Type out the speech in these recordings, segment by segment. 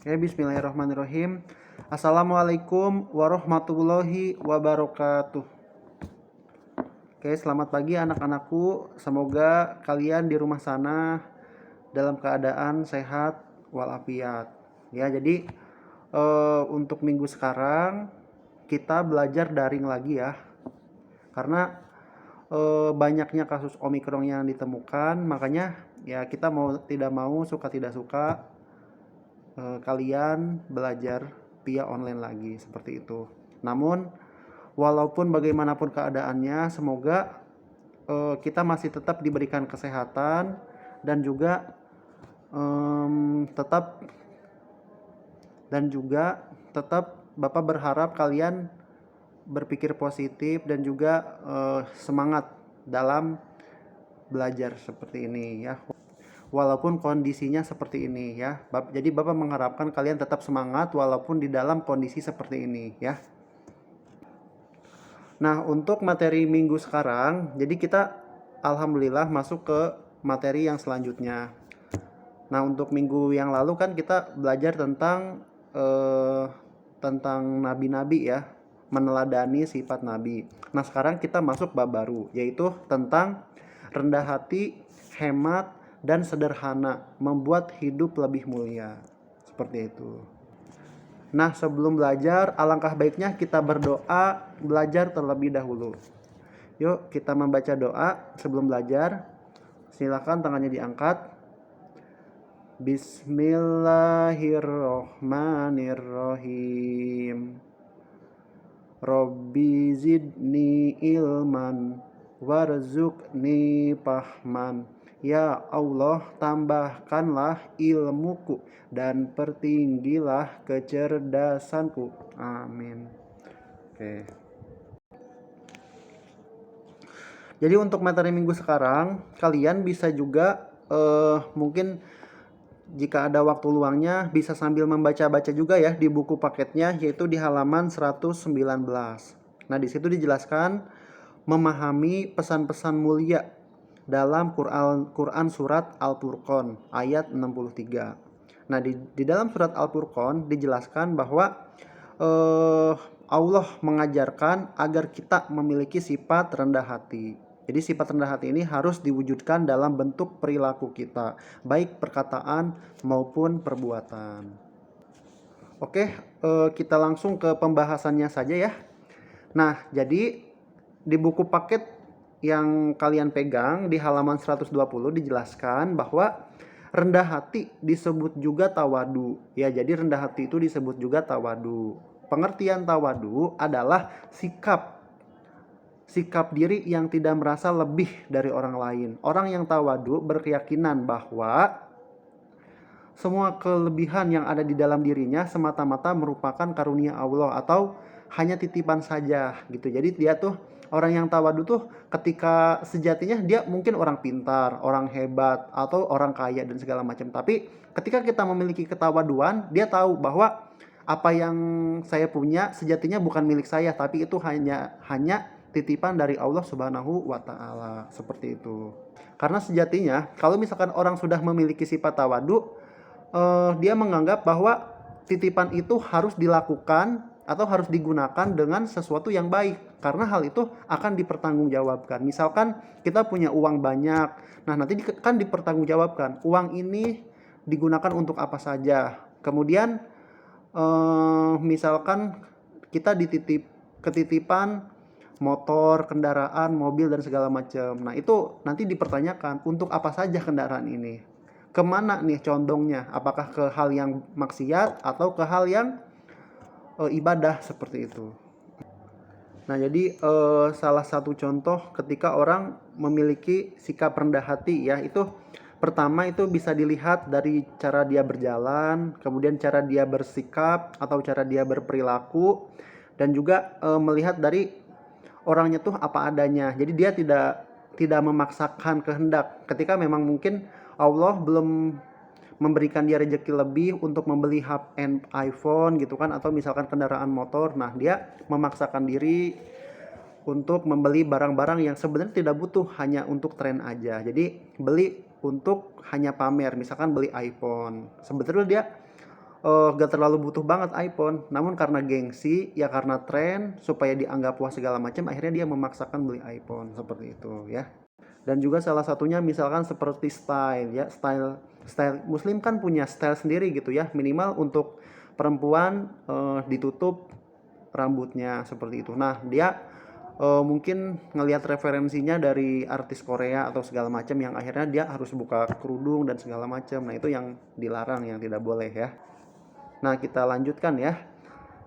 Oke, bismillahirrahmanirrahim. Assalamualaikum warahmatullahi wabarakatuh. Oke, selamat pagi anak-anakku. Semoga kalian di rumah sana dalam keadaan sehat walafiat. Ya, jadi untuk minggu sekarang kita belajar daring lagi ya. Karena banyaknya kasus Omikron yang ditemukan, makanya ya kita mau tidak mau, suka tidak suka kalian belajar via online lagi seperti itu. Namun walaupun bagaimanapun keadaannya, semoga kita masih tetap diberikan kesehatan dan juga tetap Bapak berharap kalian berpikir positif dan juga semangat dalam belajar seperti ini ya. Walaupun kondisinya seperti ini ya. Jadi Bapak mengharapkan kalian tetap semangat walaupun di dalam kondisi seperti ini ya. Nah, untuk materi minggu sekarang, jadi kita alhamdulillah masuk ke materi yang selanjutnya. Nah, untuk minggu yang lalu kan kita belajar tentang nabi-nabi ya, meneladani sifat nabi. Nah, sekarang kita masuk bab baru, yaitu tentang rendah hati, hemat, dan sederhana, membuat hidup lebih mulia. Seperti itu. Nah, sebelum belajar, alangkah baiknya kita berdoa, belajar terlebih dahulu. Yuk, kita membaca doa sebelum belajar. Silakan tangannya diangkat. Bismillahirrohmanirrohim. Robbi zidni ilman warzuqni fahman. Ya Allah, tambahkanlah ilmuku dan pertinggilah kecerdasanku. Amin. Oke. Jadi untuk materi minggu sekarang, kalian bisa juga mungkin jika ada waktu luangnya bisa sambil membaca-baca juga ya di buku paketnya, yaitu di halaman 119. Nah, di situ dijelaskan memahami pesan-pesan mulia dalam Quran surat Al-Furqan ayat 63. Nah, di dalam surat Al-Furqan dijelaskan bahwa Allah mengajarkan agar kita memiliki sifat rendah hati. Jadi sifat rendah hati ini harus diwujudkan dalam bentuk perilaku kita, baik perkataan maupun perbuatan. Oke, kita langsung ke pembahasannya saja ya. Nah, jadi di buku paket yang kalian pegang di halaman 120 dijelaskan bahwa rendah hati disebut juga tawadu. Ya, jadi rendah hati itu disebut juga tawadu. Pengertian tawadu adalah sikap diri yang tidak merasa lebih dari orang lain. Orang yang tawadu berkeyakinan bahwa semua kelebihan yang ada di dalam dirinya semata-mata merupakan karunia Allah atau hanya titipan saja gitu. Jadi dia tuh orang yang tawadu tuh ketika sejatinya dia mungkin orang pintar, orang hebat, atau orang kaya dan segala macam. Tapi ketika kita memiliki ketawaduan, dia tahu bahwa apa yang saya punya sejatinya bukan milik saya, tapi itu hanya titipan dari Allah Subhanahu wa Ta'ala. Seperti itu. Karena sejatinya kalau misalkan orang sudah memiliki sifat tawadu, dia menganggap bahwa titipan itu harus dilakukan atau harus digunakan dengan sesuatu yang baik, karena hal itu akan dipertanggungjawabkan. Misalkan kita punya uang banyak, nah nanti kan dipertanggungjawabkan uang ini digunakan untuk apa saja. Kemudian misalkan kita ketitipan motor, kendaraan, mobil dan segala macam. Nah itu nanti dipertanyakan untuk apa saja kendaraan ini, kemana nih condongnya, apakah ke hal yang maksiat atau ke hal yang ibadah seperti itu. Nah jadi salah satu contoh ketika orang memiliki sikap rendah hati ya, itu pertama itu bisa dilihat dari cara dia berjalan, kemudian cara dia bersikap atau cara dia berperilaku, dan juga melihat dari orangnya tuh apa adanya. Jadi dia tidak memaksakan kehendak ketika memang mungkin Allah belum memberikan dia rezeki lebih untuk membeli iPhone gitu kan, atau misalkan kendaraan motor. Nah dia memaksakan diri untuk membeli barang-barang yang sebenarnya tidak butuh, hanya untuk tren aja. Jadi beli untuk hanya pamer, misalkan beli iPhone. Sebetulnya dia gak terlalu butuh banget iPhone, namun karena gengsi, ya karena tren, supaya dianggap wah segala macam, akhirnya dia memaksakan beli iPhone, seperti itu ya. Dan juga salah satunya misalkan seperti style ya, style muslim kan punya style sendiri gitu ya, minimal untuk perempuan ditutup rambutnya seperti itu. Nah, dia mungkin ngelihat referensinya dari artis Korea atau segala macam yang akhirnya dia harus buka kerudung dan segala macam. Nah, itu yang dilarang, yang tidak boleh ya. Nah, kita lanjutkan ya.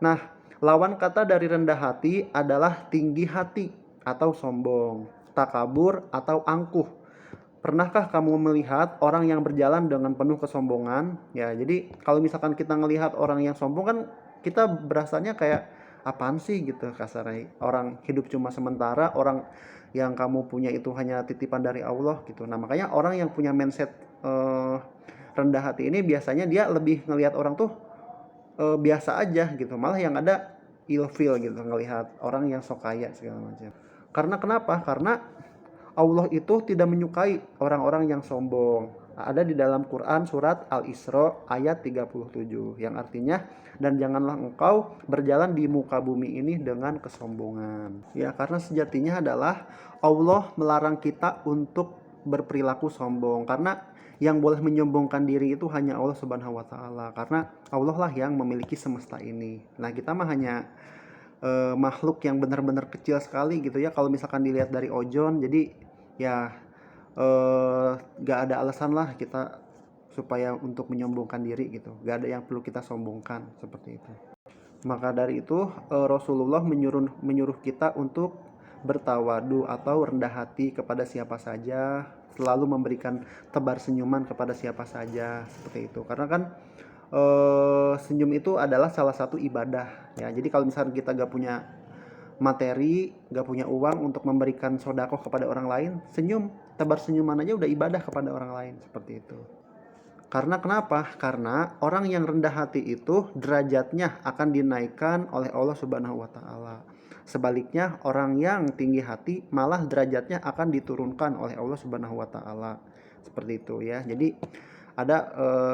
Nah, lawan kata dari rendah hati adalah tinggi hati atau sombong, takabur atau angkuh. Pernahkah kamu melihat orang yang berjalan dengan penuh kesombongan? Ya, jadi kalau misalkan kita ngelihat orang yang sombong kan kita berasanya kayak apaan sih gitu kasarnya. Orang hidup cuma sementara, orang yang kamu punya itu hanya titipan dari Allah gitu. Nah, makanya orang yang punya mindset rendah hati ini biasanya dia lebih ngelihat orang tuh biasa aja gitu. Malah yang ada ilfil gitu ngelihat orang yang sok kaya segala macam. Karena kenapa? Karena Allah itu tidak menyukai orang-orang yang sombong. Ada di dalam Quran surat Al-Isra ayat 37 yang artinya, dan janganlah engkau berjalan di muka bumi ini dengan kesombongan. Ya, karena sejatinya adalah Allah melarang kita untuk berperilaku sombong, karena yang boleh menyombongkan diri itu hanya Allah Subhanahu wa taala, karena Allah lah yang memiliki semesta ini. Nah, kita mah hanya makhluk yang benar-benar kecil sekali gitu ya, kalau misalkan dilihat dari ojon. Jadi ya gak ada alasan lah kita supaya untuk menyombongkan diri gitu, gak ada yang perlu kita sombongkan seperti itu. Maka dari itu Rasulullah menyuruh kita untuk bertawadu atau rendah hati kepada siapa saja, selalu memberikan tebar senyuman kepada siapa saja seperti itu. Karena kan senyum itu adalah salah satu ibadah ya. Jadi kalau misalnya kita gak punya materi, gak punya uang untuk memberikan sodakoh kepada orang lain, senyum, tebar senyuman aja udah ibadah kepada orang lain seperti itu. Karena kenapa? Karena orang yang rendah hati itu derajatnya akan dinaikkan oleh Allah Subhanahu wa taala. Sebaliknya, orang yang tinggi hati malah derajatnya akan diturunkan oleh Allah Subhanahu wa taala. Seperti itu ya. Jadi ada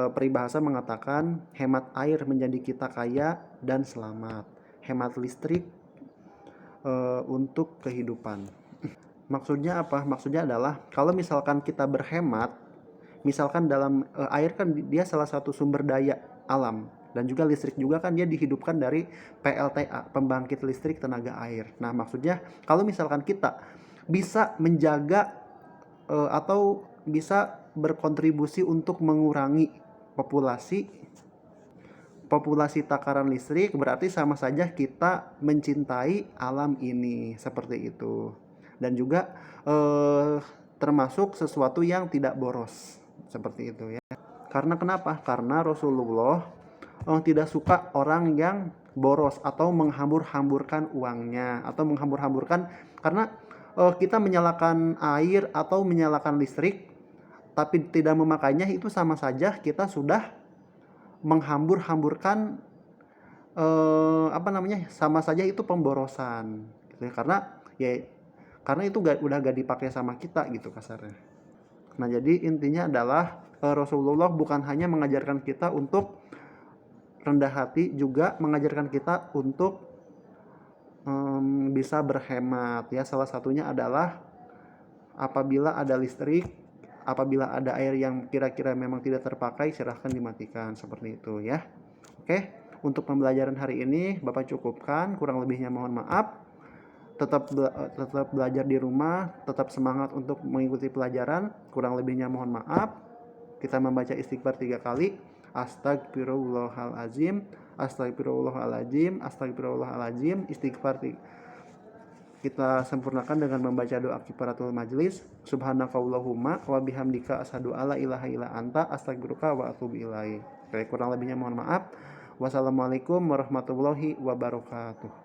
peribahasa mengatakan hemat air menjadi kita kaya dan selamat. Hemat listrik untuk kehidupan. Maksudnya apa? Maksudnya adalah kalau misalkan kita berhemat, misalkan dalam air kan dia salah satu sumber daya alam, dan juga listrik juga kan dia dihidupkan dari PLTA, pembangkit listrik tenaga air. Nah, maksudnya kalau misalkan kita bisa menjaga atau bisa berkontribusi untuk mengurangi populasi takaran listrik, berarti sama saja kita mencintai alam ini seperti itu. Dan juga termasuk sesuatu yang tidak boros seperti itu ya. Karena kenapa? Karena Rasulullah tidak suka orang yang boros atau menghambur-hamburkan uangnya, atau menghambur-hamburkan, karena kita menyalakan air atau menyalakan listrik tapi tidak memakainya, itu sama saja kita sudah menghambur-hamburkan sama saja itu pemborosan gitu ya. Karena itu udah gak dipakai sama kita gitu kasarnya. Nah, jadi intinya adalah Rasulullah bukan hanya mengajarkan kita untuk rendah hati, juga mengajarkan kita untuk bisa berhemat ya. Salah satunya adalah apabila ada listrik, apabila ada air yang kira-kira memang tidak terpakai, silahkan dimatikan seperti itu ya. Oke, untuk pembelajaran hari ini Bapak cukupkan, kurang lebihnya mohon maaf. Tetap belajar di rumah, tetap semangat untuk mengikuti pelajaran, kurang lebihnya mohon maaf. Kita membaca istighfar 3 kali. Astagfirullahalazim, astagfirullahalazim, astagfirullahalazim. Istighfar kita sempurnakan dengan membaca doa kifaratul majlis. Subhanakallahumma wa bihamdika asyhadu alla ilaha illa anta astaghfiruka wa atubu ilaik. Kurang lebihnya mohon maaf. Wassalamualaikum warahmatullahi wabarakatuh.